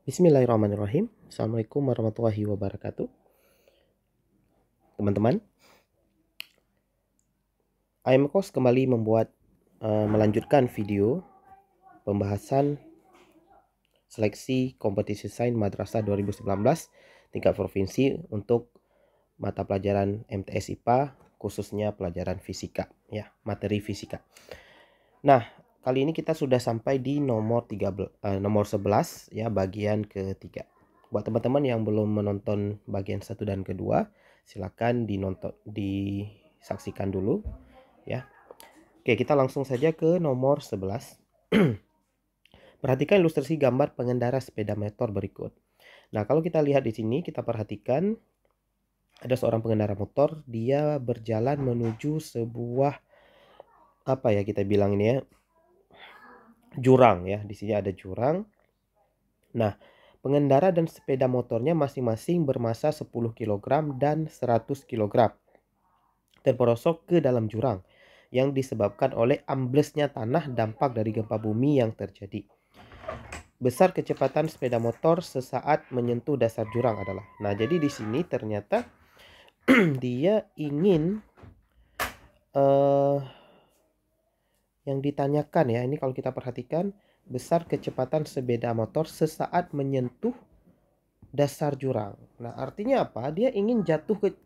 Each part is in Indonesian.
Bismillahirrahmanirrahim. Assalamualaikum warahmatullahi wabarakatuh. Teman-teman, IMCOS kembali melanjutkan video pembahasan seleksi kompetisi sains madrasah 2019 tingkat provinsi untuk mata pelajaran MTS IPA, khususnya pelajaran fisika, ya, materi fisika. Nah, kali ini kita sudah sampai di nomor 11, ya, bagian ketiga. Buat teman-teman yang belum menonton bagian 1 dan kedua, silakan disaksikan dulu, ya. Oke, kita langsung saja ke nomor 11. Perhatikan ilustrasi gambar pengendara sepeda motor berikut. Nah, kalau kita lihat di sini, kita perhatikan ada seorang pengendara motor, dia berjalan menuju sebuah kita bilang ini ya, jurang, ya. Di sini ada jurang. Nah, pengendara dan sepeda motornya masing-masing bermasa 10 kg dan 100 kg. Terperosok ke dalam jurang yang disebabkan oleh amblesnya tanah dampak dari gempa bumi yang terjadi. Besar kecepatan sepeda motor sesaat menyentuh dasar jurang adalah. Nah, jadi di sini ternyata dia ingin yang ditanyakan, ya, ini kalau kita perhatikan, besar kecepatan sepeda motor sesaat menyentuh dasar jurang. Nah, artinya apa? Dia ingin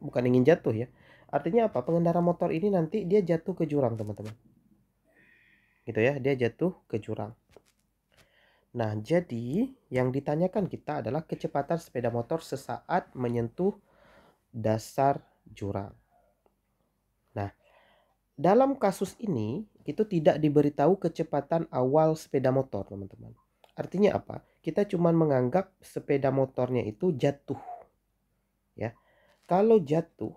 bukan ingin jatuh, ya. Artinya apa? Pengendara motor ini nanti dia jatuh ke jurang, teman-teman. Gitu ya, dia jatuh ke jurang. Nah, jadi yang ditanyakan kita adalah kecepatan sepeda motor sesaat menyentuh dasar jurang. Nah, dalam kasus ini itu tidak diberitahu kecepatan awal sepeda motor, teman-teman. Artinya apa? Kita cuma menganggap sepeda motornya itu jatuh, ya. Kalau jatuh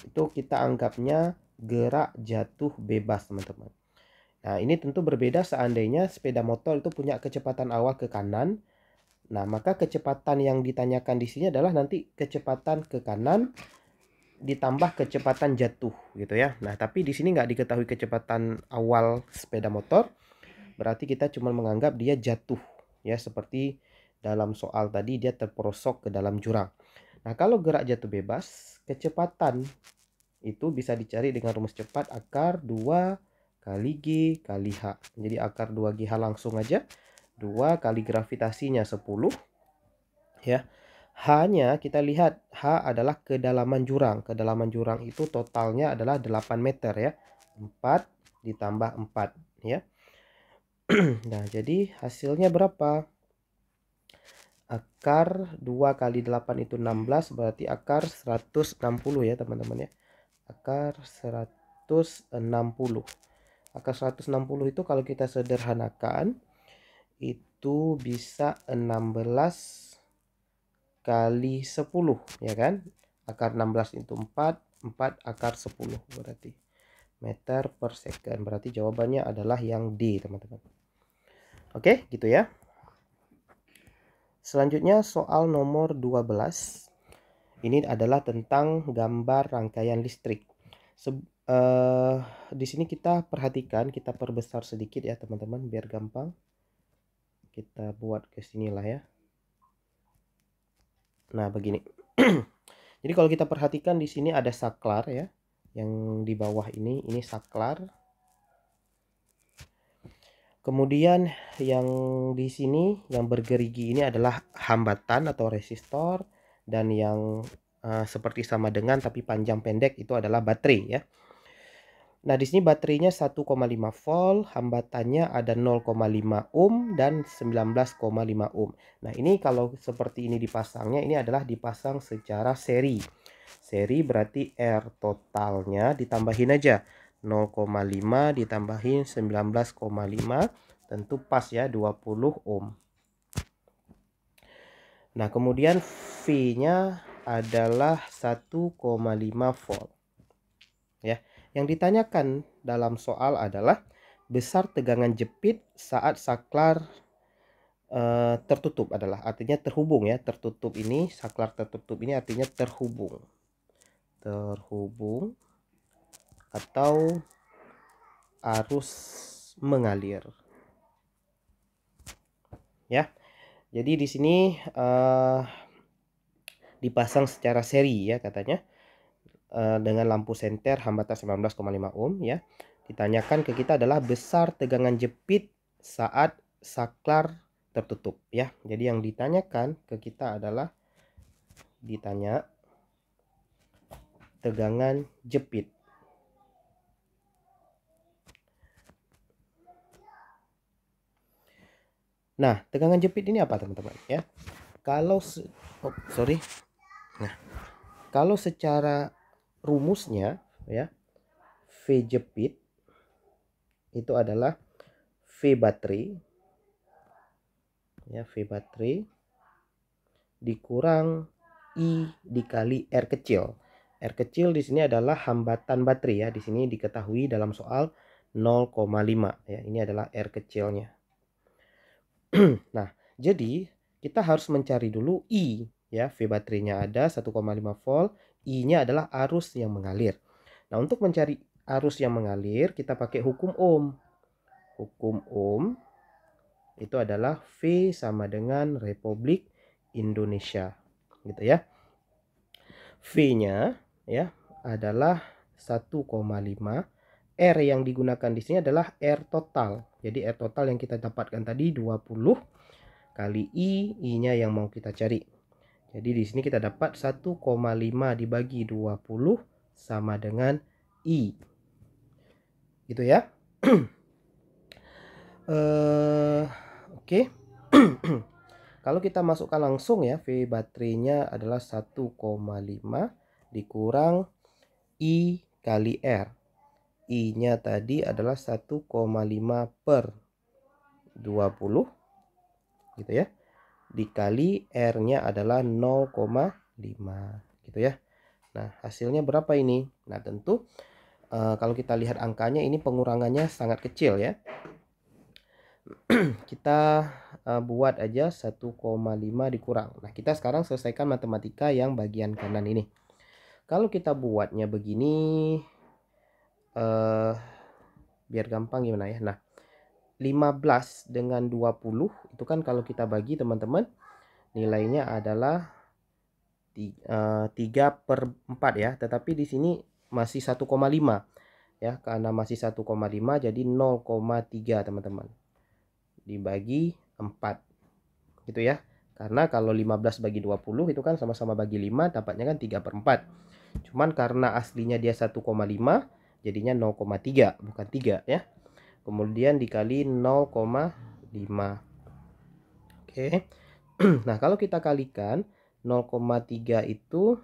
itu kita anggapnya gerak jatuh bebas, teman-teman. Nah, ini tentu berbeda seandainya sepeda motor itu punya kecepatan awal ke kanan. Nah, maka kecepatan yang ditanyakan di sini adalah nanti kecepatan ke kanan ditambah kecepatan jatuh, gitu ya. Nah, tapi di sini nggak diketahui kecepatan awal sepeda motor, berarti kita cuma menganggap dia jatuh, ya, seperti dalam soal tadi dia terperosok ke dalam jurang. Nah, kalau gerak jatuh bebas, kecepatan itu bisa dicari dengan rumus cepat akar 2 kali G kali H. Jadi akar 2GH langsung aja. 2 kali gravitasinya 10. Ya. H-nya kita lihat, H adalah kedalaman jurang. Kedalaman jurang itu totalnya adalah 8 meter, ya. 4 ditambah 4, ya. Nah, jadi hasilnya berapa? Akar 2 kali 8 itu 16, berarti akar 160, ya, teman-teman, ya. Akar 160. Akar 160 itu kalau kita sederhanakan itu bisa 16 kali 10, ya kan? Akar 16 itu 4 akar 10 berarti meter per second. Berarti jawabannya adalah yang D, teman-teman. Oke, gitu ya. Selanjutnya soal nomor 12. Ini adalah tentang gambar rangkaian listrik. Di sini kita perhatikan, kita perbesar sedikit, ya, teman-teman, biar gampang. Kita buat ke sinilah, ya. Nah, begini. Jadi kalau kita perhatikan di sini ada saklar, ya. Yang di bawah ini saklar. Kemudian yang di sini yang bergerigi ini adalah hambatan atau resistor, dan yang seperti sama dengan tapi panjang pendek itu adalah baterai, ya. Nah, di sini baterainya 1,5 volt, hambatannya ada 0,5 ohm dan 19,5 ohm. Nah, ini kalau seperti ini dipasangnya, ini adalah dipasang secara seri. Seri berarti R totalnya ditambahin aja 0,5 ditambahin 19,5, tentu pas, ya, 20 ohm. Nah, kemudian V-nya adalah 1,5 volt. Ya, yang ditanyakan dalam soal adalah besar tegangan jepit saat saklar tertutup adalah, artinya terhubung, ya. Tertutup ini, saklar tertutup ini artinya terhubung atau arus mengalir. ya. Jadi di sini dipasang secara seri ya katanya, dengan lampu senter hambatan 19,5 ohm ya. Ditanyakan ke kita adalah besar tegangan jepit saat saklar tertutup ya. Jadi yang ditanyakan ke kita adalah tegangan jepit. Nah, tegangan jepit ini apa teman-teman ya? Kalau kalau secara rumusnya ya, V jepit itu adalah V baterai ya, V baterai dikurang I dikali R kecil. R kecil di sini adalah hambatan baterai ya. Di sini diketahui dalam soal 0,5 ya. Ini adalah R kecilnya. Nah, jadi kita harus mencari dulu I ya. V baterainya ada 1,5 volt, I-nya adalah arus yang mengalir. Nah, untuk mencari arus yang mengalir kita pakai hukum Ohm. Hukum Ohm itu adalah V sama dengan Republik Indonesia gitu ya. V-nya ya adalah 1,5. R yang digunakan di sini adalah R total. Jadi R total yang kita dapatkan tadi 20 kali I-nya yang mau kita cari. Jadi di sini kita dapat 1,5 dibagi 20 sama dengan I. Gitu ya. Oke. Kalau kita masukkan langsung ya, V baterainya adalah 1,5 dikurang I kali R. I-nya tadi adalah 1,5 per 20 gitu ya. Dikali R-nya adalah 0,5 gitu ya. Nah, hasilnya berapa ini? Nah, tentu kalau kita lihat angkanya ini pengurangannya sangat kecil ya. Kita buat aja 1,5 dikurang. Nah, kita sekarang selesaikan matematika yang bagian kanan ini. Kalau kita buatnya begini, biar gampang gimana ya. Nah, 15 dengan 20 itu kan kalau kita bagi teman-teman, nilainya adalah 3/4 ya. Tetapi di sini masih 1,5 ya. Karena masih 1,5 jadi 0,3 teman-teman. Dibagi 4 gitu ya. Karena kalau 15 bagi 20 itu kan sama-sama bagi 5 dapatnya kan 3/4. Cuman karena aslinya dia 1,5 jadinya 0,3 bukan 3 ya. Kemudian dikali 0,5. Oke. Nah, kalau kita kalikan 0,3 itu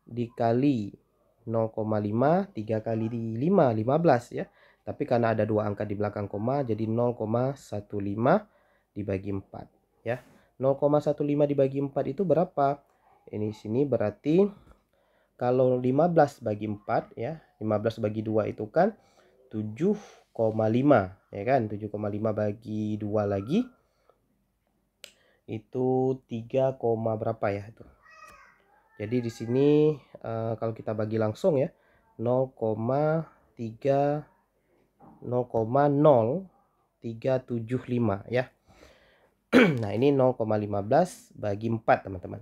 dikali 0,5, 3 kali 5, 15 ya. Tapi karena ada dua angka di belakang koma jadi 0,15 dibagi 4 ya. 0,15 dibagi 4 itu berapa? Ini sini berarti kalau 15 bagi 4 ya, 15 bagi 2 itu kan 7,5 ya kan. 7,5 bagi 2 lagi itu 3, berapa ya itu. Jadi di sini kalau kita bagi langsung ya 0,0375 ya. Nah, ini 0,15 bagi 4 teman-teman.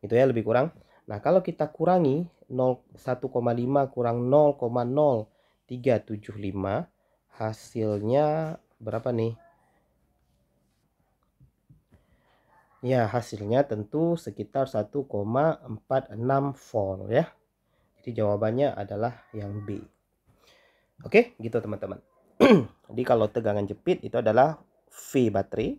Itu ya lebih kurang. Nah, kalau kita kurangi 1,5 kurang 0,0375 hasilnya berapa nih? Ya, hasilnya tentu sekitar 1,46 volt ya. Jadi jawabannya adalah yang B. Oke, gitu teman-teman. Jadi kalau tegangan jepit itu adalah V baterai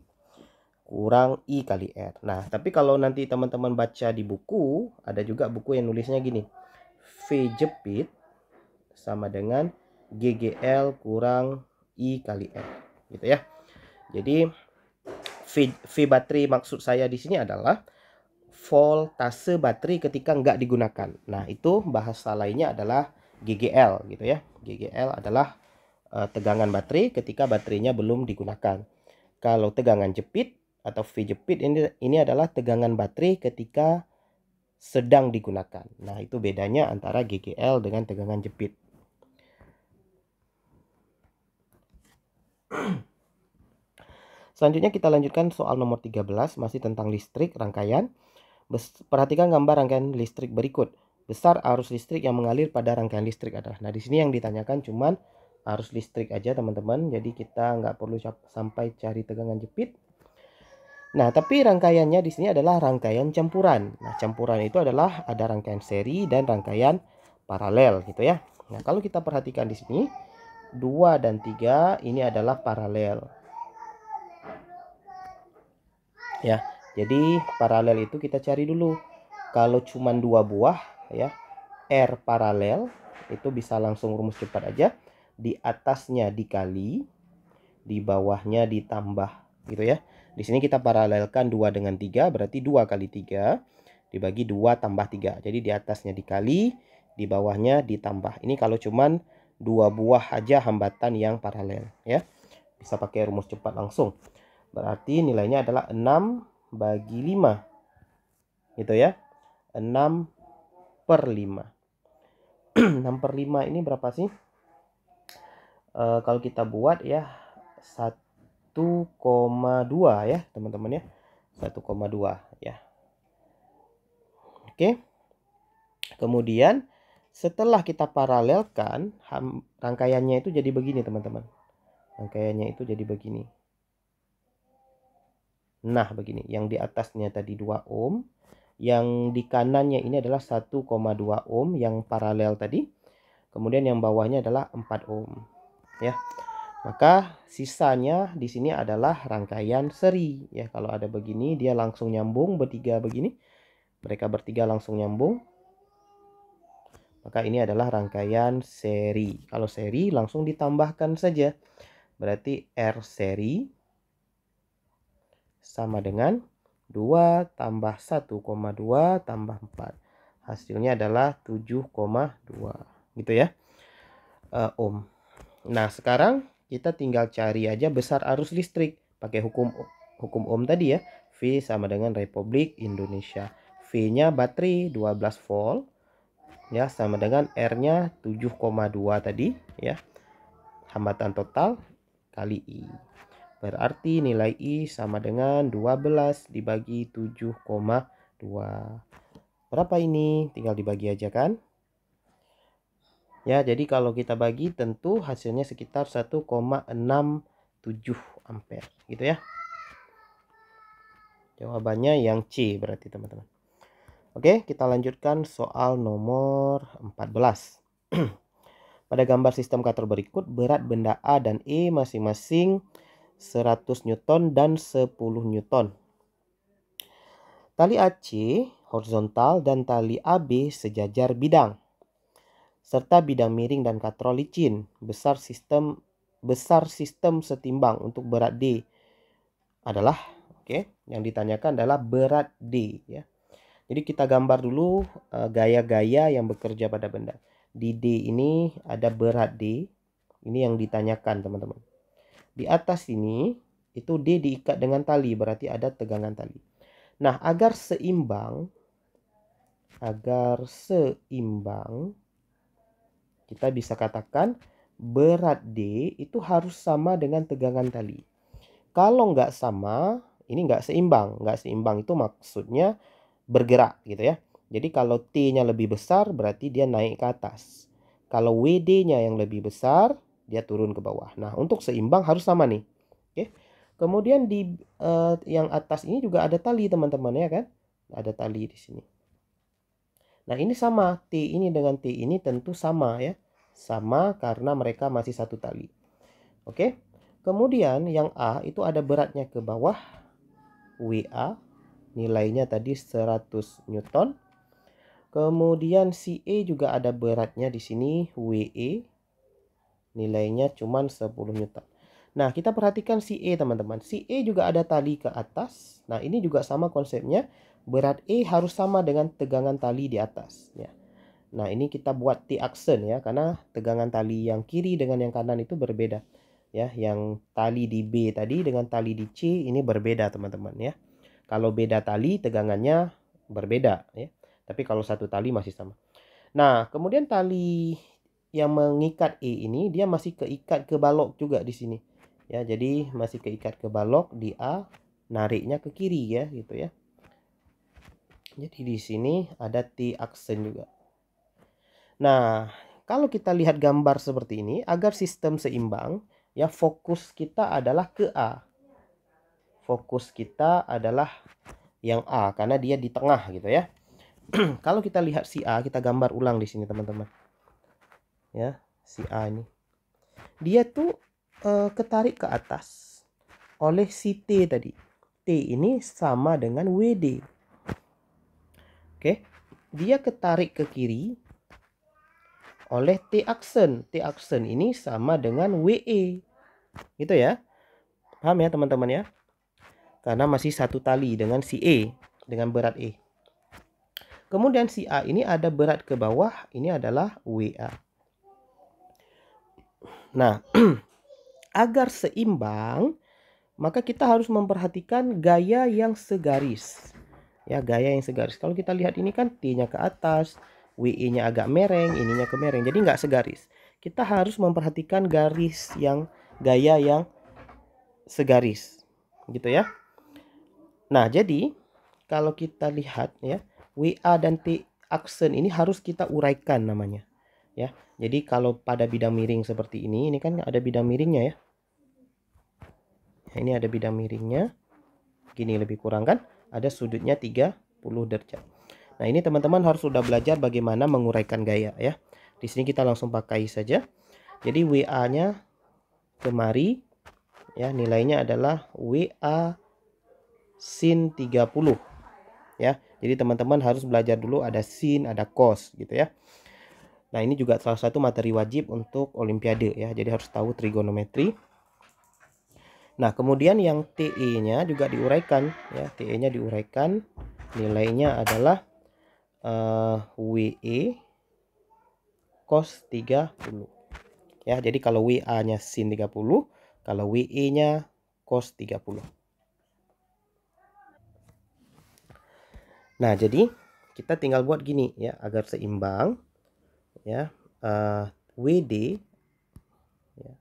kurang I kali R. Nah, tapi kalau nanti teman-teman baca di buku, ada juga buku yang nulisnya gini. V jepit sama dengan GGL kurang I kali R. Gitu ya. Jadi V baterai maksud saya di sini adalah voltase baterai ketika nggak digunakan. Nah, itu bahasa lainnya adalah GGL gitu ya. GGL adalah tegangan baterai ketika baterainya belum digunakan. Kalau tegangan jepit atau V jepit ini adalah tegangan baterai ketika sedang digunakan. Nah, itu bedanya antara GGL dengan tegangan jepit. Selanjutnya kita lanjutkan soal nomor 13, masih tentang listrik rangkaian. Perhatikan gambar rangkaian listrik berikut. Besar arus listrik yang mengalir pada rangkaian listrik adalah. Nah, di sini yang ditanyakan cuman arus listrik aja, teman-teman. Jadi kita nggak perlu sampai cari tegangan jepit. Nah, tapi rangkaiannya di sini adalah rangkaian campuran. Nah, campuran itu adalah ada rangkaian seri dan rangkaian paralel gitu ya. Nah, kalau kita perhatikan di sini 2 dan 3 ini adalah paralel. Ya, jadi paralel itu kita cari dulu. Kalau cuma 2 buah ya, R paralel itu bisa langsung rumus cepat aja. Di atasnya dikali, di bawahnya ditambah gitu ya. Di sini kita paralelkan 2 dengan 3, berarti 2 kali 3 dibagi 2 tambah 3. Jadi di atasnya dikali, di bawahnya ditambah. Ini kalau cuman 2 buah aja hambatan yang paralel ya. Bisa pakai rumus cepat langsung. Berarti nilainya adalah 6 bagi 5. Gitu ya. 6 per 5. 6 per 5 ini berapa sih? Kalau kita buat ya 1,2 ya teman-teman ya. 1,2 ya. Oke. Kemudian setelah kita paralelkan, rangkaiannya itu jadi begini teman-teman. Rangkaiannya itu jadi begini. Nah, begini. Yang di atasnya tadi 2 ohm. Yang di kanannya ini adalah 1,2 ohm yang paralel tadi. Kemudian yang bawahnya adalah 4 ohm. Ya. Maka sisanya di sini adalah rangkaian seri. Ya, kalau ada begini dia langsung nyambung bertiga begini. Mereka bertiga langsung nyambung. Maka ini adalah rangkaian seri. Kalau seri langsung ditambahkan saja. Berarti R seri sama dengan 2 tambah 1,2 tambah 4. Hasilnya adalah 7,2 gitu ya. Ohm. Nah, sekarang kita tinggal cari aja besar arus listrik pakai hukum ohm tadi ya. V sama dengan Republik Indonesia. V-nya baterai 12 volt ya, sama dengan R-nya 7,2 tadi ya. Hambatan total kali I. Berarti nilai I sama dengan 12 dibagi 7,2. Berapa ini? Tinggal dibagi aja kan? Ya, jadi kalau kita bagi tentu hasilnya sekitar 1,67 ampere gitu ya. Jawabannya yang C berarti teman-teman. Oke, kita lanjutkan soal nomor 14. Pada gambar sistem kator berikut, berat benda A dan E masing-masing 100 Newton dan 10 Newton. Tali AC horizontal dan tali AB sejajar bidang. Serta bidang miring dan katrol licin. Besar sistem setimbang untuk berat D adalah, yang ditanyakan adalah berat D ya. Jadi kita gambar dulu gaya-gaya yang bekerja pada benda. Di D ini ada berat D. Ini yang ditanyakan teman-teman. Di atas ini itu D diikat dengan tali, berarti ada tegangan tali. Nah, agar seimbang kita bisa katakan berat D itu harus sama dengan tegangan tali. Kalau nggak sama, ini nggak seimbang. Nggak seimbang itu maksudnya bergerak gitu ya. Jadi kalau T-nya lebih besar berarti dia naik ke atas. Kalau WD-nya yang lebih besar dia turun ke bawah. Nah, untuk seimbang harus sama nih. Oke. Kemudian di yang atas ini juga ada tali teman-teman ya kan? Ada tali di sini. Nah, ini sama. T ini dengan T ini tentu sama ya. Sama karena mereka masih satu tali. Oke. Kemudian yang A itu ada beratnya ke bawah. WA. Nilainya tadi 100 Newton. Kemudian si E juga ada beratnya di sini. WE. Nilainya cuma 10 Newton. Nah, kita perhatikan si E teman-teman. Si E juga ada tali ke atas. Nah, ini juga sama konsepnya. Berat E harus sama dengan tegangan tali di atas. Ya. Nah, ini kita buat T-aksen ya. Karena tegangan tali yang kiri dengan yang kanan itu berbeda. Ya, yang tali di B tadi dengan tali di C ini berbeda teman-teman ya. Kalau beda tali tegangannya berbeda ya. Tapi kalau satu tali masih sama. Nah, kemudian tali yang mengikat E ini dia masih keikat ke balok juga di sini. Ya, jadi masih keikat ke balok di A, nariknya ke kiri ya, gitu ya. Jadi di sini ada T aksen juga. Nah, kalau kita lihat gambar seperti ini, agar sistem seimbang, ya fokus kita adalah ke A. Fokus kita adalah yang A karena dia di tengah gitu ya. Kalau kita lihat si A, kita gambar ulang di sini teman-teman. Ya, si A ini. Dia tuh ketarik ke atas oleh si T tadi. T ini sama dengan WD. Oke. Dia ketarik ke kiri oleh T aksen. T aksen ini sama dengan WE. Gitu ya. Paham ya teman-teman ya? Karena masih satu tali dengan si E, dengan berat E. Kemudian si A ini ada berat ke bawah, ini adalah WA. Nah, agar seimbang, maka kita harus memperhatikan gaya yang segaris. Ya, gaya yang segaris. Kalau kita lihat ini kan T-nya ke atas, WE-nya agak mereng, ininya ke mereng. Jadi nggak segaris. Kita harus memperhatikan gaya yang segaris. Gitu ya. Nah, jadi kalau kita lihat ya, WA dan T aksen ini harus kita uraikan namanya. Ya. Jadi kalau pada bidang miring seperti ini kan ada bidang miringnya ya. Nah, ini ada bidang miringnya. Gini lebih kurang kan? Ada sudutnya 30 derajat. Nah, ini teman-teman harus sudah belajar bagaimana menguraikan gaya ya. Di sini kita langsung pakai saja. Jadi WA-nya kemari ya, nilainya adalah WA sin 30 ya. Jadi teman-teman harus belajar dulu ada sin, ada cos gitu ya. Nah, ini juga salah satu materi wajib untuk olimpiade ya. Jadi harus tahu trigonometri. Nah, kemudian yang TE-nya juga diuraikan ya. TE-nya diuraikan. Nilainya adalah WE cos 30. Ya, jadi kalau WA-nya sin 30, kalau WE-nya cos 30. Nah, jadi kita tinggal buat gini ya agar seimbang ya. WD ya,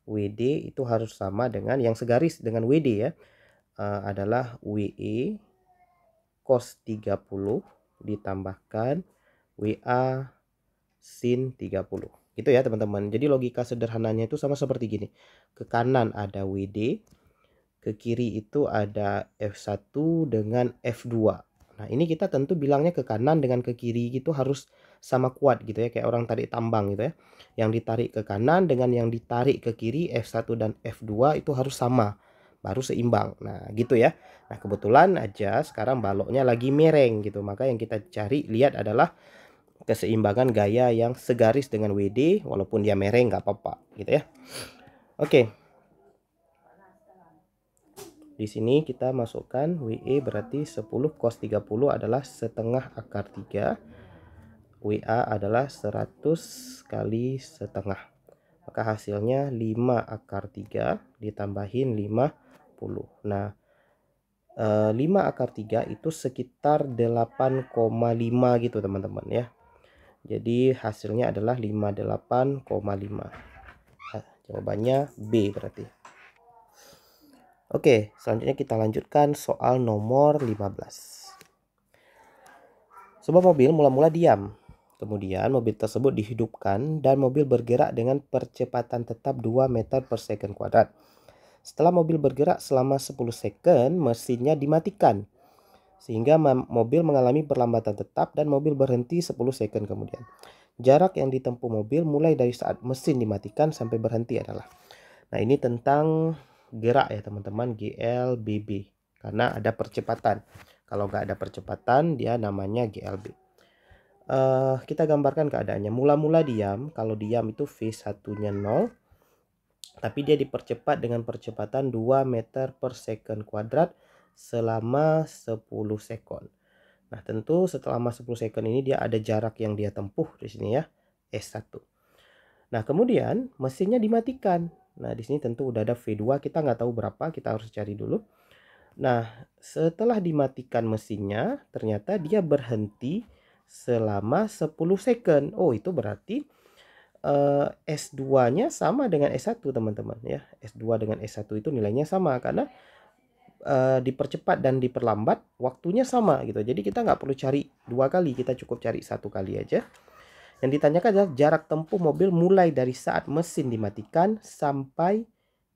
WD itu harus sama dengan yang segaris dengan WD ya. Adalah WE cos 30 ditambahkan WA sin 30. Gitu ya teman-teman. Jadi logika sederhananya itu sama seperti gini. Ke kanan ada WD, ke kiri itu ada F1 dengan F2. Nah, ini kita tentu bilangnya ke kanan dengan ke kiri gitu harus sama kuat gitu ya, kayak orang tarik tambang gitu ya. Yang ditarik ke kanan dengan yang ditarik ke kiri F1 dan F2 itu harus sama, baru seimbang. Nah, gitu ya. Nah, kebetulan aja sekarang baloknya lagi mereng gitu. Maka yang kita cari lihat adalah keseimbangan gaya yang segaris dengan WD, walaupun dia mereng nggak apa-apa gitu ya. Oke. Di sini kita masukkan WE berarti 10 cos 30 adalah setengah akar 3. WA adalah 100 kali setengah. Maka hasilnya 5 akar 3 ditambahin 50. Nah, 5 akar 3 itu sekitar 8,5 gitu teman-teman ya. Jadi hasilnya adalah 58,5. Jawabannya B berarti. Oke, selanjutnya kita lanjutkan soal nomor 15. Sebuah mobil mula-mula diam. Kemudian mobil tersebut dihidupkan dan mobil bergerak dengan percepatan tetap 2 meter per second kuadrat. Setelah mobil bergerak selama 10 second, mesinnya dimatikan. Sehingga mobil mengalami perlambatan tetap dan mobil berhenti 10 second kemudian. Jarak yang ditempuh mobil mulai dari saat mesin dimatikan sampai berhenti adalah. Nah, ini tentang gerak ya teman-teman, GLBB. Karena ada percepatan. Kalau nggak ada percepatan, dia namanya GLB. Kita gambarkan keadaannya. Mula-mula diam. Kalau diam itu V1-nya 0. Tapi dia dipercepat dengan percepatan 2 meter per second kuadrat selama 10 second. Nah, tentu setelah 10 second ini dia ada jarak yang dia tempuh di sini ya, S1. Nah, kemudian mesinnya dimatikan. Nah, di sini tentu udah ada V2, kita nggak tahu berapa, kita harus cari dulu. Nah, setelah dimatikan mesinnya, ternyata dia berhenti selama 10 second. Oh, itu berarti S2-nya sama dengan S1 teman-teman ya. S2 dengan S1 itu nilainya sama karena dipercepat dan diperlambat waktunya sama gitu. Jadi kita nggak perlu cari 2 kali, kita cukup cari 1 kali aja. Yang ditanyakan adalah jarak tempuh mobil mulai dari saat mesin dimatikan sampai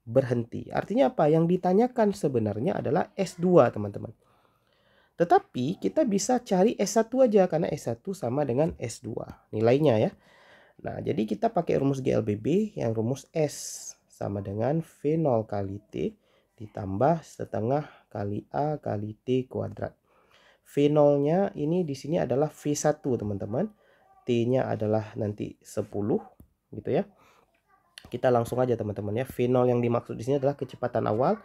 berhenti. Artinya apa? Yang ditanyakan sebenarnya adalah S2 teman-teman. Tetapi kita bisa cari S1 aja karena S1 sama dengan S2 nilainya ya. Nah, jadi kita pakai rumus GLBB yang rumus S sama dengan V0 kali T ditambah setengah kali A kali T kuadrat. V0-nya ini di sini adalah V1 teman-teman. T-nya adalah nanti 10 gitu ya. Kita langsung aja teman-teman ya. V0 yang dimaksud di sini adalah kecepatan awal.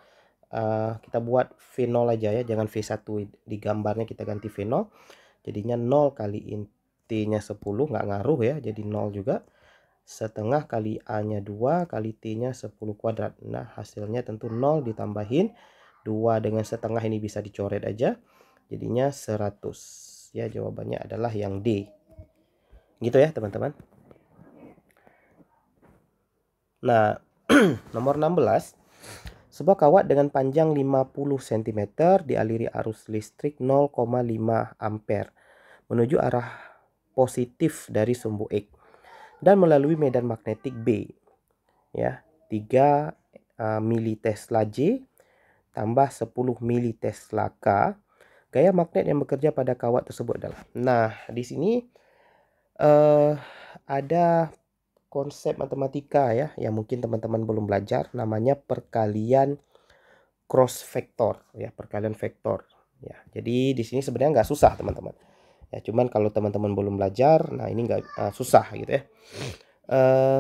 Kita buat V0 aja ya, jangan V1 di gambarnya kita ganti V0. Jadinya 0 kali T-nya 10 nggak ngaruh ya, jadi 0 juga. Setengah kali A-nya 2 kali T-nya 10 kuadrat. Nah, hasilnya tentu 0 ditambahin 2 dengan setengah ini bisa dicoret aja. Jadinya 100. Ya, jawabannya adalah yang D. Gitu ya, teman-teman. Nah, nomor 16. Sebuah kawat dengan panjang 50 cm dialiri arus listrik 0,5 ampere menuju arah positif dari sumbu X dan melalui medan magnetik B ya 3 mili Tesla J tambah 10 mili Tesla K. Gaya magnet yang bekerja pada kawat tersebut adalah. Nah, di sini ada konsep matematika ya yang mungkin teman-teman belum belajar, namanya perkalian cross vektor ya, perkalian vektor ya. Jadi di sini sebenarnya nggak susah teman-teman ya, cuman kalau teman-teman belum belajar, nah ini nggak susah gitu ya.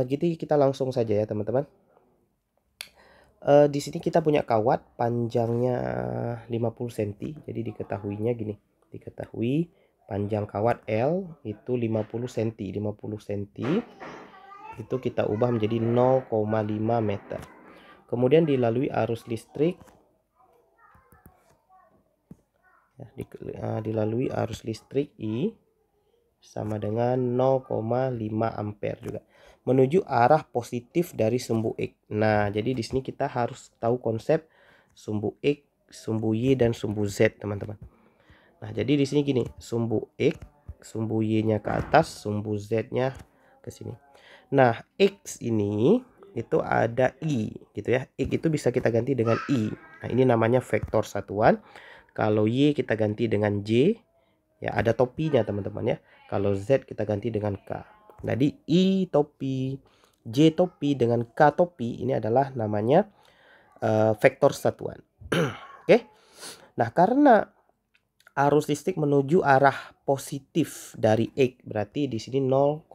Jadi kita langsung saja ya teman-teman. Di sini kita punya kawat panjangnya 50 cm. Jadi diketahuinya gini, diketahui panjang kawat L itu 50 cm. 50 cm itu kita ubah menjadi 0,5 meter. Kemudian dilalui arus listrik ya, dilalui arus listrik I sama dengan 0,5 ampere juga menuju arah positif dari sumbu X. Nah, jadi di sini kita harus tahu konsep sumbu X, sumbu Y dan sumbu Z, teman-teman. Nah, jadi di sini gini, sumbu X, sumbu Y-nya ke atas, sumbu Z-nya ke sini. Nah, X ini itu ada I gitu ya. X itu bisa kita ganti dengan I. Nah, ini namanya vektor satuan. Kalau Y kita ganti dengan J, ya ada topinya teman-teman ya. Kalau Z kita ganti dengan K. Jadi I topi, J topi dengan K topi ini adalah namanya vektor satuan. Oke. Nah, karena arus listrik menuju arah positif dari X, berarti di sini 0,5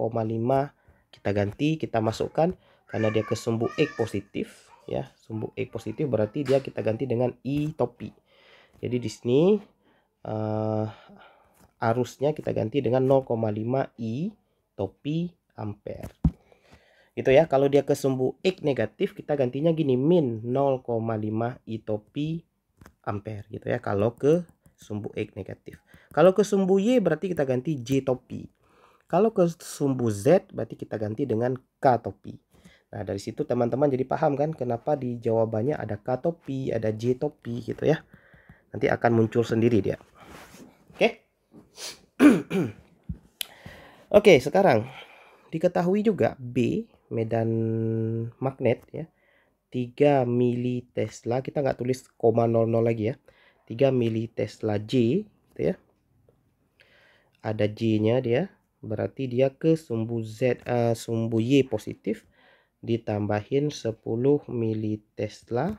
kita ganti, kita masukkan karena dia ke sumbu X positif ya. Sumbu X positif berarti dia kita ganti dengan I topi. Jadi di sini arusnya kita ganti dengan 0,5 I topi ampere. Itu ya, kalau dia ke sumbu X negatif kita gantinya gini, min 0,5 I topi ampere gitu ya, kalau ke sumbu X negatif. Kalau ke sumbu Y berarti kita ganti J topi. Kalau ke sumbu Z berarti kita ganti dengan K topi. Nah, dari situ teman-teman jadi paham kan kenapa di jawabannya ada K topi, ada J topi gitu ya. Nanti akan muncul sendiri dia. Oke. Oke, sekarang diketahui juga B, medan magnet ya, 3 mili Tesla, kita nggak tulis 0,00 lagi ya, 3 mili Tesla J gitu ya. Ada J-nya dia, berarti dia ke sumbu Z, sumbu Y positif, ditambahin 10 mili Tesla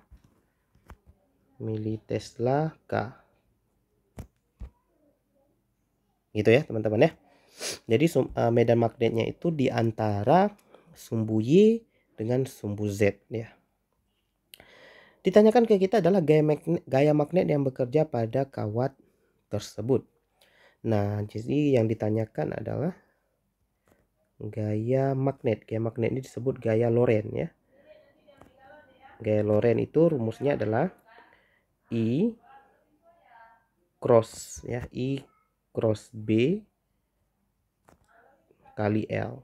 K. Gitu ya teman-teman ya. Jadi medan magnetnya itu di antara sumbu Y dengan sumbu Z ya. Ditanyakan ke kita adalah gaya magnet yang bekerja pada kawat tersebut. Nah, jadi yang ditanyakan adalah gaya magnet. Gaya magnet ini disebut gaya Lorentz ya. Gaya Lorentz itu rumusnya adalah I cross ya, I cross B kali L.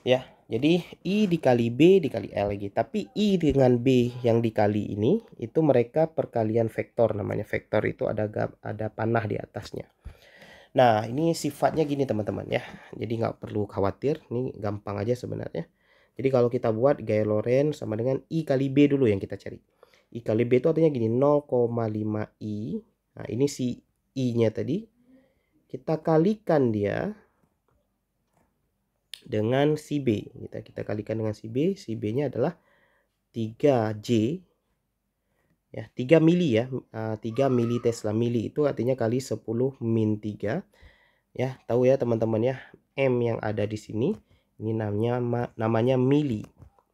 Ya, jadi I dikali B dikali L lagi. Tapi I dengan B yang dikali ini itu mereka perkalian vektor, namanya vektor itu ada panah di atasnya. Nah, ini sifatnya gini teman-teman ya. Jadi nggak perlu khawatir, ini gampang aja sebenarnya. Jadi kalau kita buat gaya Lorentz sama dengan I kali B dulu yang kita cari. I kali B itu artinya gini, 0,5 I. Nah, ini si I-nya tadi. Kita kalikan dia dengan si B. Kita kalikan dengan si B. Si B-nya adalah 3J. Ya, 3 mili ya. 3 mili Tesla. Mili itu artinya kali 10 min 3. Ya, tahu ya teman-teman ya. M yang ada di sini ini namanya mili.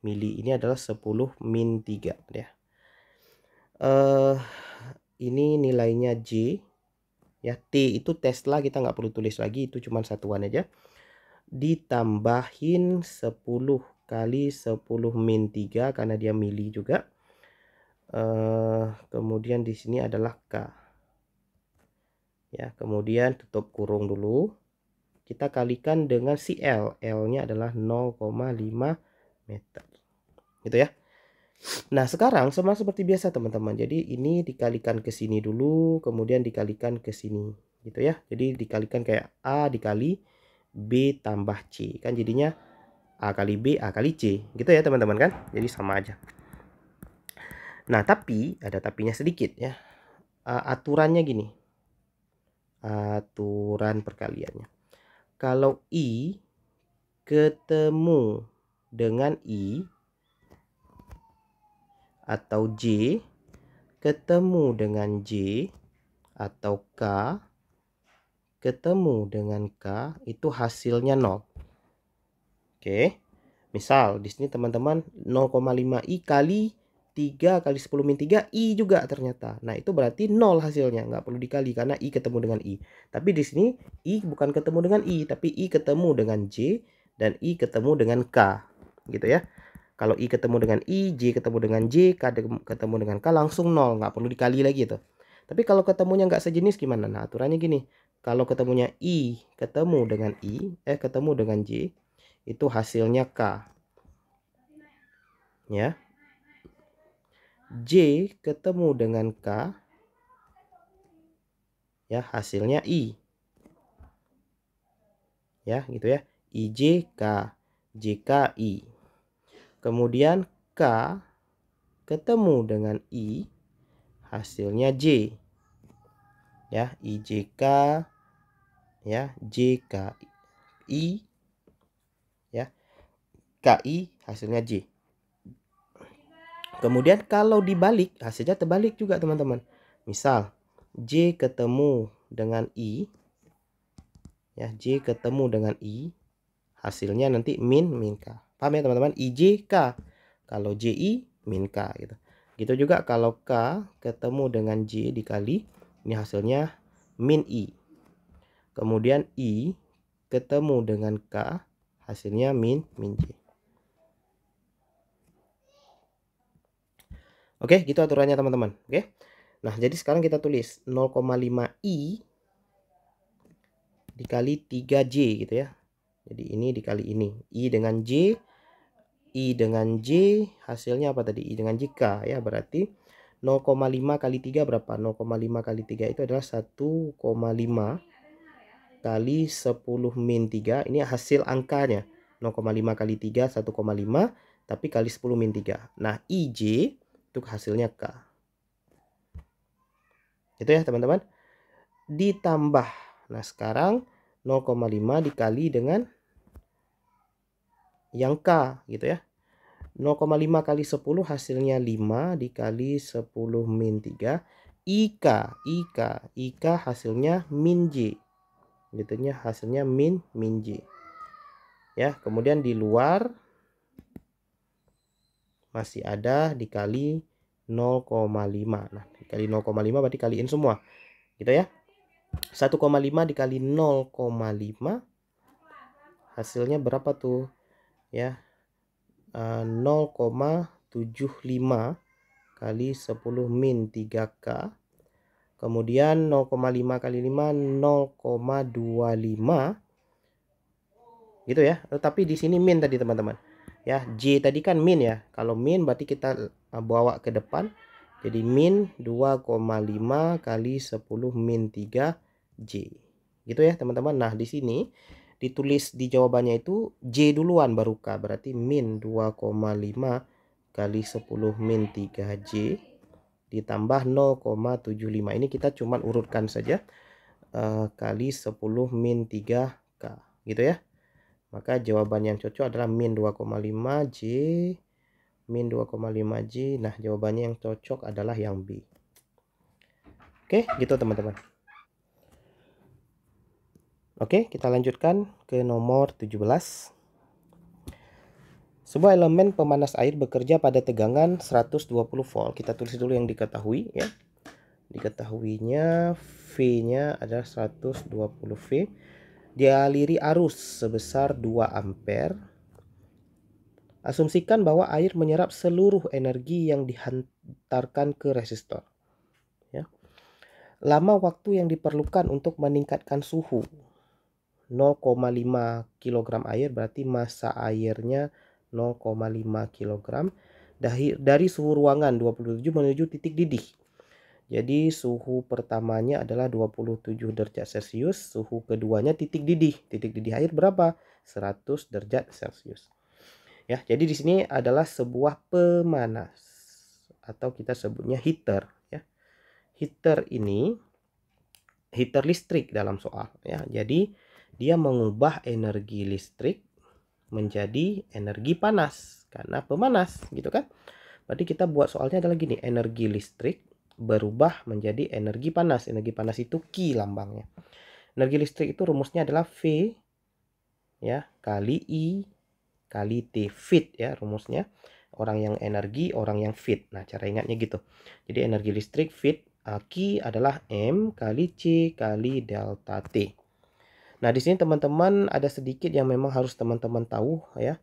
Mili ini adalah 10 min 3 ya. Ini nilainya J ya. T itu Tesla, kita nggak perlu tulis lagi, itu cuma satuan aja. Ditambahin 10 kali 10 min 3 karena dia mili juga. Kemudian di sini adalah K. Ya, kemudian tutup kurung dulu. Kita kalikan dengan si L. L-nya adalah 0,5 meter. Gitu ya. Nah, sekarang sama seperti biasa teman-teman. Jadi ini dikalikan ke sini dulu, kemudian dikalikan ke sini. Gitu ya. Jadi dikalikan kayak A dikali B tambah C. Kan jadinya A kali B, A kali C. Gitu ya teman-teman kan. Jadi sama aja. Nah, tapi ada tapinya sedikit ya. Aturannya gini. Aturan perkaliannya. Kalau I ketemu dengan I atau J ketemu dengan J atau K ketemu dengan K, itu hasilnya 0. Oke. Misal di sini teman-teman 0,5 I kali 3 kali 10 min 3 I juga ternyata. Nah, itu berarti 0 hasilnya, nggak perlu dikali karena I ketemu dengan I. Tapi di sini I bukan ketemu dengan I, tapi I ketemu dengan J dan I ketemu dengan K. Gitu ya. Kalau I ketemu dengan I, J ketemu dengan J, K ketemu dengan K, langsung 0, nggak perlu dikali lagi tuh. Tapi kalau ketemunya nggak sejenis gimana? Nah, aturannya gini. Kalau ketemunya I ketemu dengan ketemu dengan J, itu hasilnya K. Ya. J ketemu dengan K, ya hasilnya I. Ya, gitu ya. IJK, JKI. Kemudian K ketemu dengan I, hasilnya J. Ya, IJK, ya, JKI, ya, KI hasilnya J. Kemudian kalau dibalik, hasilnya terbalik juga teman-teman. Misal J ketemu dengan I, ya, J ketemu dengan I, hasilnya nanti min K. Paham ya teman-teman? IJK. Kalau JI min K gitu. Gitu juga kalau K ketemu dengan J dikali, ini hasilnya min I. Kemudian I ketemu dengan K, hasilnya min J. Oke, gitu aturannya teman-teman. Oke. Nah, jadi sekarang kita tulis 0,5 I dikali 3J gitu ya. Jadi ini dikali ini. I dengan J, I dengan J, hasilnya apa tadi? I dengan JK ya, berarti 0,5 kali 3 berapa? 0,5 kali 3 itu adalah 1,5 kali 10 min 3. Ini hasil angkanya. 0,5 kali 3 1,5, tapi kali 10 min 3. Nah, IJ itu hasilnya K. Itu ya teman-teman. Ditambah. Nah, sekarang 0,5 dikali dengan yang K gitu ya. 0,5 kali 10 hasilnya 5 dikali 10 min 3. IK hasilnya min J. Gitunya hasilnya min J. Ya, kemudian di luar masih ada dikali 0,5. Nah, dikali 0,5 berarti kaliin semua. Gitu ya. 1,5 dikali 0,5 hasilnya berapa tuh? Ya. 0,75 kali 10 min 3K. Kemudian 0,5 kali 5 0,25, Gitu ya. Tapi di sini min tadi teman-teman. Ya, J tadi kan min ya. Kalau min berarti kita bawa ke depan. Jadi min 2,5 kali 10 min 3 J. Gitu ya teman-teman. Nah, di sini ditulis di jawabannya itu J duluan baru K. Berarti min 2,5 kali 10 min 3 J ditambah 0,75. Ini kita cuman urutkan saja. Kali 10 min 3 K. Gitu ya. Maka jawaban yang cocok adalah min 2,5 J. Min 2,5 J. Nah, jawabannya yang cocok adalah yang B. Oke, gitu teman-teman. Oke, kita lanjutkan ke nomor 17. Sebuah elemen pemanas air bekerja pada tegangan 120 volt. Kita tulis dulu yang diketahui ya. Diketahuinya V-nya adalah 120 V. Dialiri arus sebesar 2 ampere. Asumsikan bahwa air menyerap seluruh energi yang dihantarkan ke resistor. Ya. Lama waktu yang diperlukan untuk meningkatkan suhu 0,5 kg air, berarti massa airnya 0,5 kg dari suhu ruangan 27 menuju titik didih. Jadi suhu pertamanya adalah 27 derajat Celcius, suhu keduanya titik didih. Titik didih air berapa? 100 derajat Celcius. Ya, jadi di sini adalah sebuah pemanas atau kita sebutnya heater ya. Heater ini heater listrik dalam soal ya. Jadi dia mengubah energi listrik menjadi energi panas karena pemanas gitu kan. Berarti kita buat soalnya adalah gini, energi listrik berubah menjadi energi panas. Energi panas itu Q lambangnya. Energi listrik itu rumusnya adalah V ya kali I kali T. Fit ya rumusnya. Orang yang energi, orang yang fit. Nah, cara ingatnya gitu. Jadi energi listrik fit Q adalah M kali C kali delta T. Nah, di sini teman-teman ada sedikit yang memang harus teman-teman tahu ya.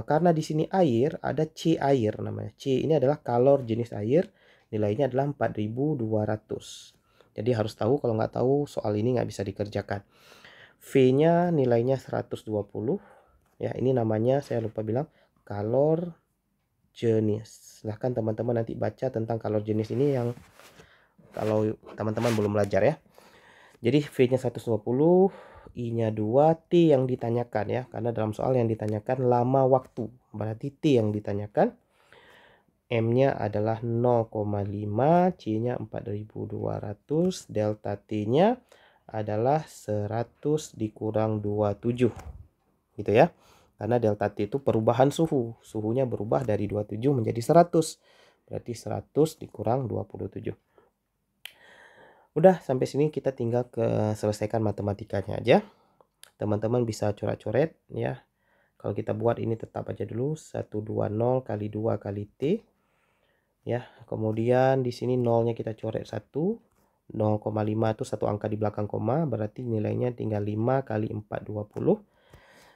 Karena di sini air ada C air namanya. C ini adalah kalor jenis air. Nilainya adalah 4200. Jadi harus tahu, kalau nggak tahu soal ini nggak bisa dikerjakan. V-nya nilainya 120. Ya, ini namanya saya lupa bilang kalor jenis. Silahkan teman-teman nanti baca tentang kalor jenis ini yang kalau teman-teman belum belajar ya. Jadi V-nya 120, I-nya 2, T yang ditanyakan ya. Karena dalam soal yang ditanyakan lama waktu. Berarti T yang ditanyakan. M-nya adalah 0,5, C-nya 4200, delta T-nya adalah 100 dikurang 27. Gitu ya. Karena delta T itu perubahan suhu. Suhunya berubah dari 27 menjadi 100. Berarti 100 dikurang 27. Udah sampai sini kita tinggal selesaikan matematikanya aja. Teman-teman bisa coret-coret ya. Kalau kita buat ini tetap aja dulu 120 kali 2 kali T. Ya, kemudian di sini nolnya kita coret 1. 0,5 itu satu angka di belakang koma, berarti nilainya tinggal 5 kali 4 20.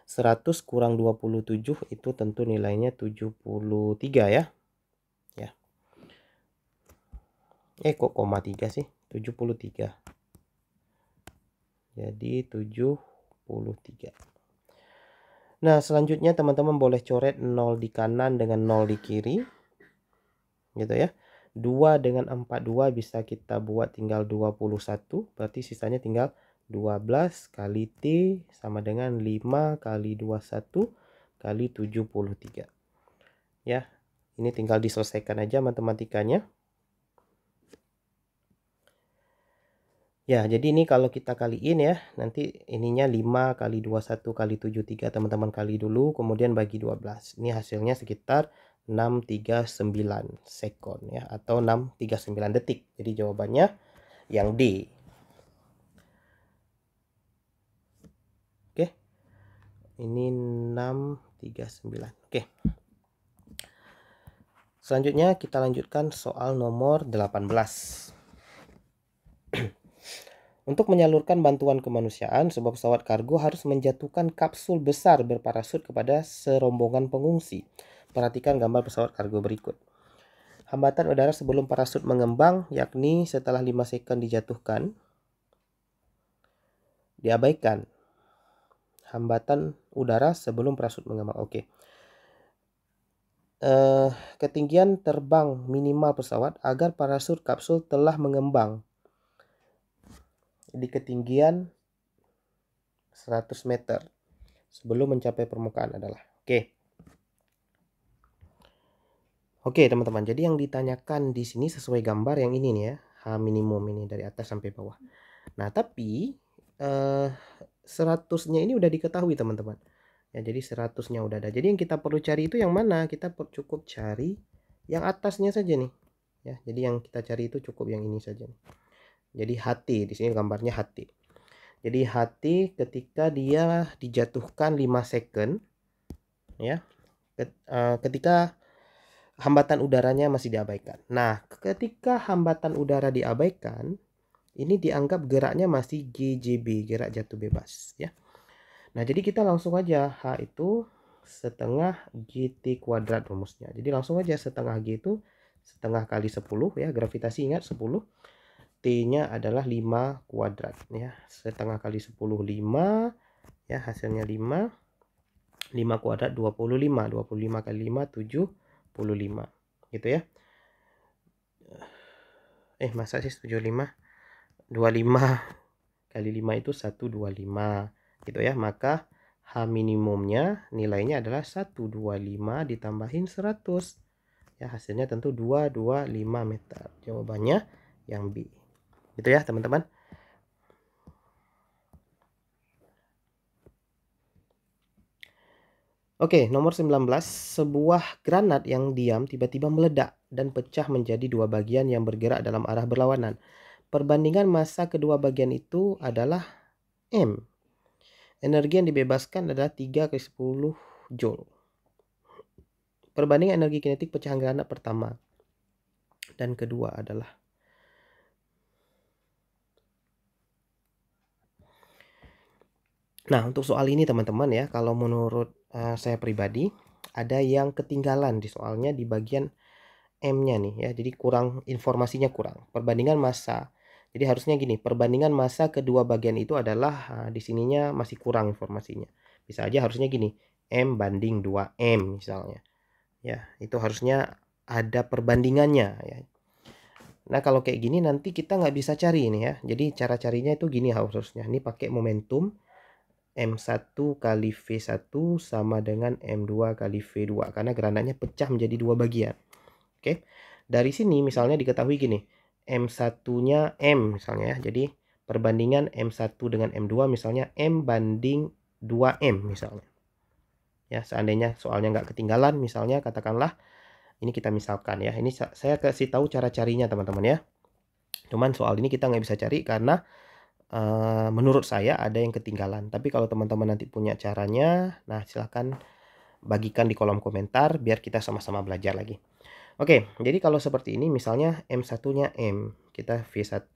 100 kurang 27 itu tentu nilainya 73 ya. Ya. Kok koma 3 sih? 73. Jadi 73. Nah, selanjutnya teman-teman boleh coret 0 di kanan dengan 0 di kiri. Gitu ya. 2 dengan 42 bisa kita buat tinggal 21. Berarti sisanya tinggal 12 kali T sama dengan 5 kali 21 kali 73. Ya, ini tinggal diselesaikan aja matematikanya. Ya, jadi ini kalau kita kaliin ya, nanti ininya 5 kali 21 kali 73 teman-teman kali dulu, kemudian bagi 12. Ini hasilnya sekitar 639 sekon ya, atau 639 detik. Jadi jawabannya yang D. Oke. Ini 639. Oke. Selanjutnya kita lanjutkan soal nomor 18. Untuk menyalurkan bantuan kemanusiaan, sebuah pesawat kargo harus menjatuhkan kapsul besar berparasut kepada serombongan pengungsi. Perhatikan gambar pesawat kargo berikut. Hambatan udara sebelum parasut mengembang, yakni setelah 5 sekon dijatuhkan, diabaikan. Hambatan udara sebelum parasut mengembang. Oke. Ketinggian terbang minimal pesawat agar parasut kapsul telah mengembang di ketinggian 100 meter sebelum mencapai permukaan adalah. Oke, teman-teman. Jadi yang ditanyakan di sini sesuai gambar yang ini nih ya, H minimum ini dari atas sampai bawah. Nah, tapi 100-nya ini udah diketahui, teman-teman. Ya, jadi 100-nya udah ada. Jadi yang kita perlu cari itu yang mana? Kita cukup cari yang atasnya saja nih. Ya, jadi yang kita cari itu cukup yang ini saja nih. Jadi HT, di sini gambarnya HT. Jadi HT ketika dia dijatuhkan 5 second ya. Ketika hambatan udaranya masih diabaikan. Nah, ketika hambatan udara diabaikan, ini dianggap geraknya masih GJB, gerak jatuh bebas ya. Nah, jadi kita langsung aja H itu setengah GT kuadrat rumusnya. Jadi langsung aja setengah G itu setengah kali 10 ya, gravitasi ingat 10. T-nya adalah 5 kuadrat ya. Setengah kali 10 5 ya, hasilnya 5. 5 kuadrat 25. 25 kali 5 75 gitu ya. Masa sih 75? 25 kali 5 itu 125 gitu ya. Maka H minimumnya nilainya adalah 125 ditambahin 100 ya, hasilnya tentu 225 meter. Jawabannya yang B gitu ya, teman-teman. Oke, nomor 19. Sebuah granat yang diam tiba-tiba meledak dan pecah menjadi dua bagian yang bergerak dalam arah berlawanan. Perbandingan massa kedua bagian itu adalah M. Energi yang dibebaskan adalah 3 kali 10 Joule. Perbandingan energi kinetik pecahan granat pertama dan kedua adalah. Nah, untuk soal ini teman-teman ya, kalau menurut saya pribadi, ada yang ketinggalan di soalnya di bagian M-nya nih ya. Jadi kurang, informasinya kurang. Perbandingan massa. Jadi harusnya gini, perbandingan massa kedua bagian itu adalah di sininya masih kurang informasinya. Bisa aja harusnya gini, M banding 2M misalnya. Ya, itu harusnya ada perbandingannya ya. Nah, kalau kayak gini nanti kita nggak bisa cari ini ya. Jadi cara carinya itu gini harusnya. Ini pakai momentum M1 kali V1 sama dengan M2 kali V2. Karena granatnya pecah menjadi dua bagian. Oke. Dari sini misalnya diketahui gini. M1-nya M misalnya ya. Jadi perbandingan M1 dengan M2 misalnya M banding 2M misalnya. Ya, seandainya soalnya nggak ketinggalan misalnya katakanlah ini kita misalkan ya, ini saya kasih tahu cara carinya teman-teman ya. Cuman soal ini kita nggak bisa cari karena menurut saya ada yang ketinggalan. Tapi kalau teman-teman nanti punya caranya, nah silahkan bagikan di kolom komentar biar kita sama-sama belajar lagi. Oke, jadi kalau seperti ini misalnya M1-nya M, kita V1,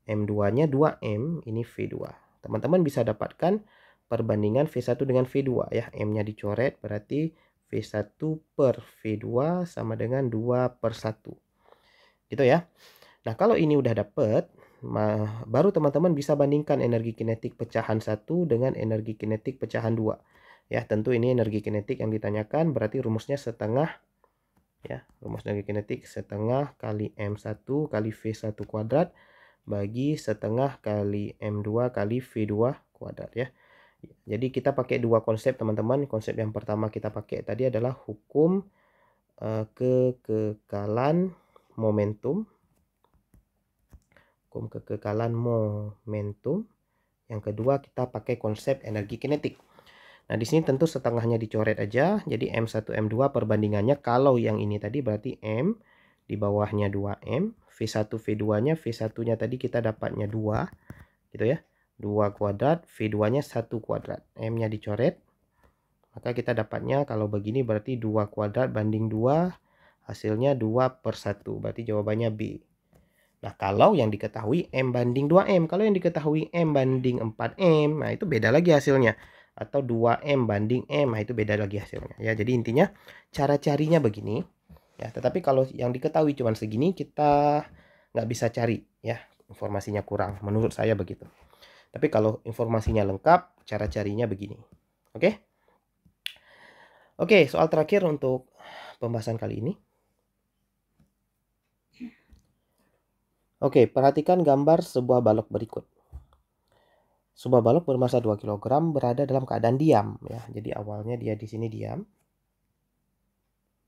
M2-nya 2M, ini V2. Teman-teman bisa dapatkan perbandingan V1 dengan V2 ya. M-nya dicoret berarti V1 per V2 sama dengan 2 per 1. Gitu ya. Nah, kalau ini udah dapet, baru teman-teman bisa bandingkan energi kinetik pecahan 1 dengan energi kinetik pecahan 2. Ya, tentu ini energi kinetik yang ditanyakan, berarti rumusnya setengah. Ya, rumus energi kinetik setengah kali M1 kali V1 kuadrat bagi setengah kali M2 kali V2 kuadrat ya. Jadi kita pakai dua konsep teman-teman. Konsep yang pertama kita pakai tadi adalah hukum kekekalan momentum. Hukum kekekalan momentum. Yang kedua kita pakai konsep energi kinetik. Nah, di sini tentu setengahnya dicoret aja. Jadi M1 M2 perbandingannya kalau yang ini tadi berarti M di bawahnya 2M, V1 V2-nya, V1-nya tadi kita dapatnya 2 gitu ya. 2 kuadrat, V2-nya 1 kuadrat. M-nya dicoret. Maka kita dapatnya kalau begini berarti 2 kuadrat banding 2, hasilnya 2 per 1. Berarti jawabannya B. Nah, kalau yang diketahui M banding 2M. Kalau yang diketahui M banding 4M, nah itu beda lagi hasilnya. Atau 2M banding M, nah itu beda lagi hasilnya. Ya, jadi intinya cara carinya begini. Ya, tetapi kalau yang diketahui cuma segini, kita nggak bisa cari. Ya, informasinya kurang. Menurut saya begitu. Tapi kalau informasinya lengkap, cara carinya begini. Oke? Oke, soal terakhir untuk pembahasan kali ini. Oke, perhatikan gambar sebuah balok berikut. Sebuah balok bermassa 2 kg berada dalam keadaan diam ya. Jadi awalnya dia di sini diam.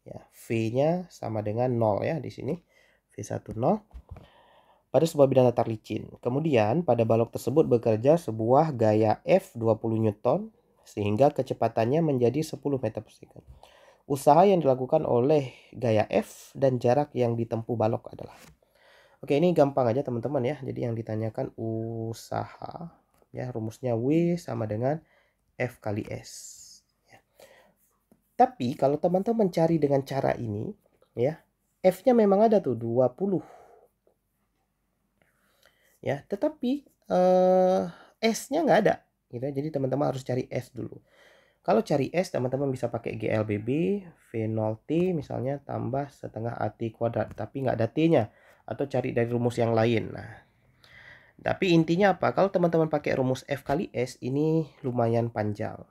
Ya, V-nya sama dengan 0 ya di sini. V1 0 pada sebuah bidang datar licin. Kemudian pada balok tersebut bekerja sebuah gaya F 20 Newton sehingga kecepatannya menjadi 10 meter per second. Usaha yang dilakukan oleh gaya F dan jarak yang ditempuh balok adalah. Oke, ini gampang aja teman-teman ya. Jadi yang ditanyakan usaha ya, rumusnya W sama dengan F kali S. Ya. Tapi kalau teman-teman cari dengan cara ini ya, F-nya memang ada tuh 20. Ya, tetapi S-nya nggak ada gitu. Jadi teman-teman harus cari S dulu. Kalau cari S, teman-teman bisa pakai GLBB V0T misalnya tambah setengah AT kuadrat, tapi nggak ada T-nya, atau cari dari rumus yang lain. Nah, tapi intinya apa? Kalau teman-teman pakai rumus F kali S, ini lumayan panjang.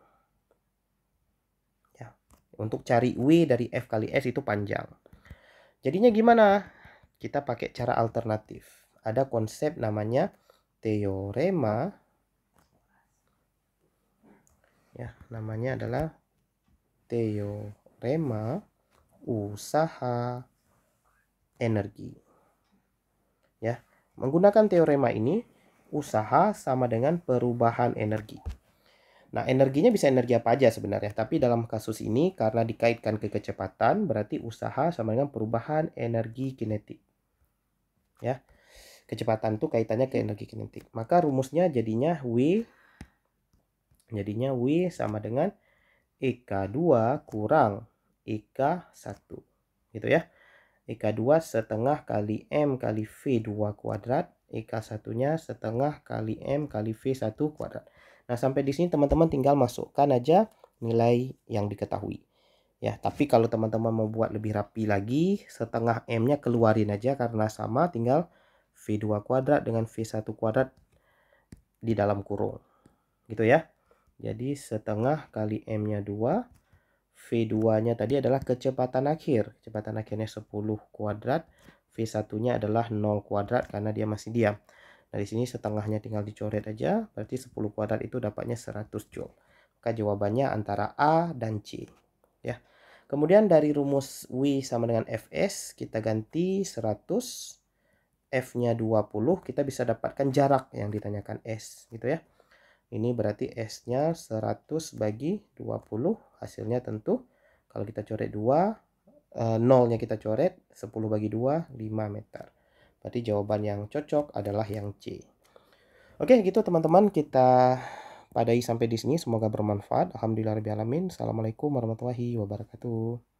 Ya, untuk cari W dari F kali S itu panjang. Jadinya gimana? Kita pakai cara alternatif. Ada konsep namanya teorema. Ya, namanya adalah teorema usaha energi. Ya, menggunakan teorema ini, usaha sama dengan perubahan energi. Nah, energinya bisa energi apa aja sebenarnya, tapi dalam kasus ini karena dikaitkan ke kecepatan, berarti usaha sama dengan perubahan energi kinetik. Ya, kecepatan itu kaitannya ke energi kinetik. Maka rumusnya jadinya W sama dengan EK2 kurang EK1. Gitu ya. EK2 setengah kali M kali V2 kuadrat. EK1-nya setengah kali M kali V1 kuadrat. Nah, sampai di sini teman-teman tinggal masukkan aja nilai yang diketahui. Ya, tapi kalau teman-teman mau buat lebih rapi lagi, setengah M-nya keluarin aja karena sama, tinggal V2 kuadrat dengan V1 kuadrat di dalam kurung. Gitu ya. Jadi setengah kali M-nya 2. V2-nya tadi adalah kecepatan akhir. Kecepatan akhirnya 10 kuadrat. V1-nya adalah 0 kuadrat karena dia masih diam. Nah, di sini setengahnya tinggal dicoret aja. Berarti 10 kuadrat itu dapatnya 100 Joule. Maka jawabannya antara A dan C. Ya. Kemudian dari rumus W sama dengan Fs, kita ganti 100. F-nya 20, kita bisa dapatkan jarak yang ditanyakan S. Gitu ya. Ini berarti S-nya 100 bagi 20. Hasilnya tentu kalau kita coret 2, 0-nya kita coret, 10 bagi 2, 5 meter. Berarti jawaban yang cocok adalah yang C. Oke, gitu teman-teman, kita padai sampai di sini. Semoga bermanfaat. Alhamdulillahirabbil alamin. Assalamualaikum warahmatullahi wabarakatuh.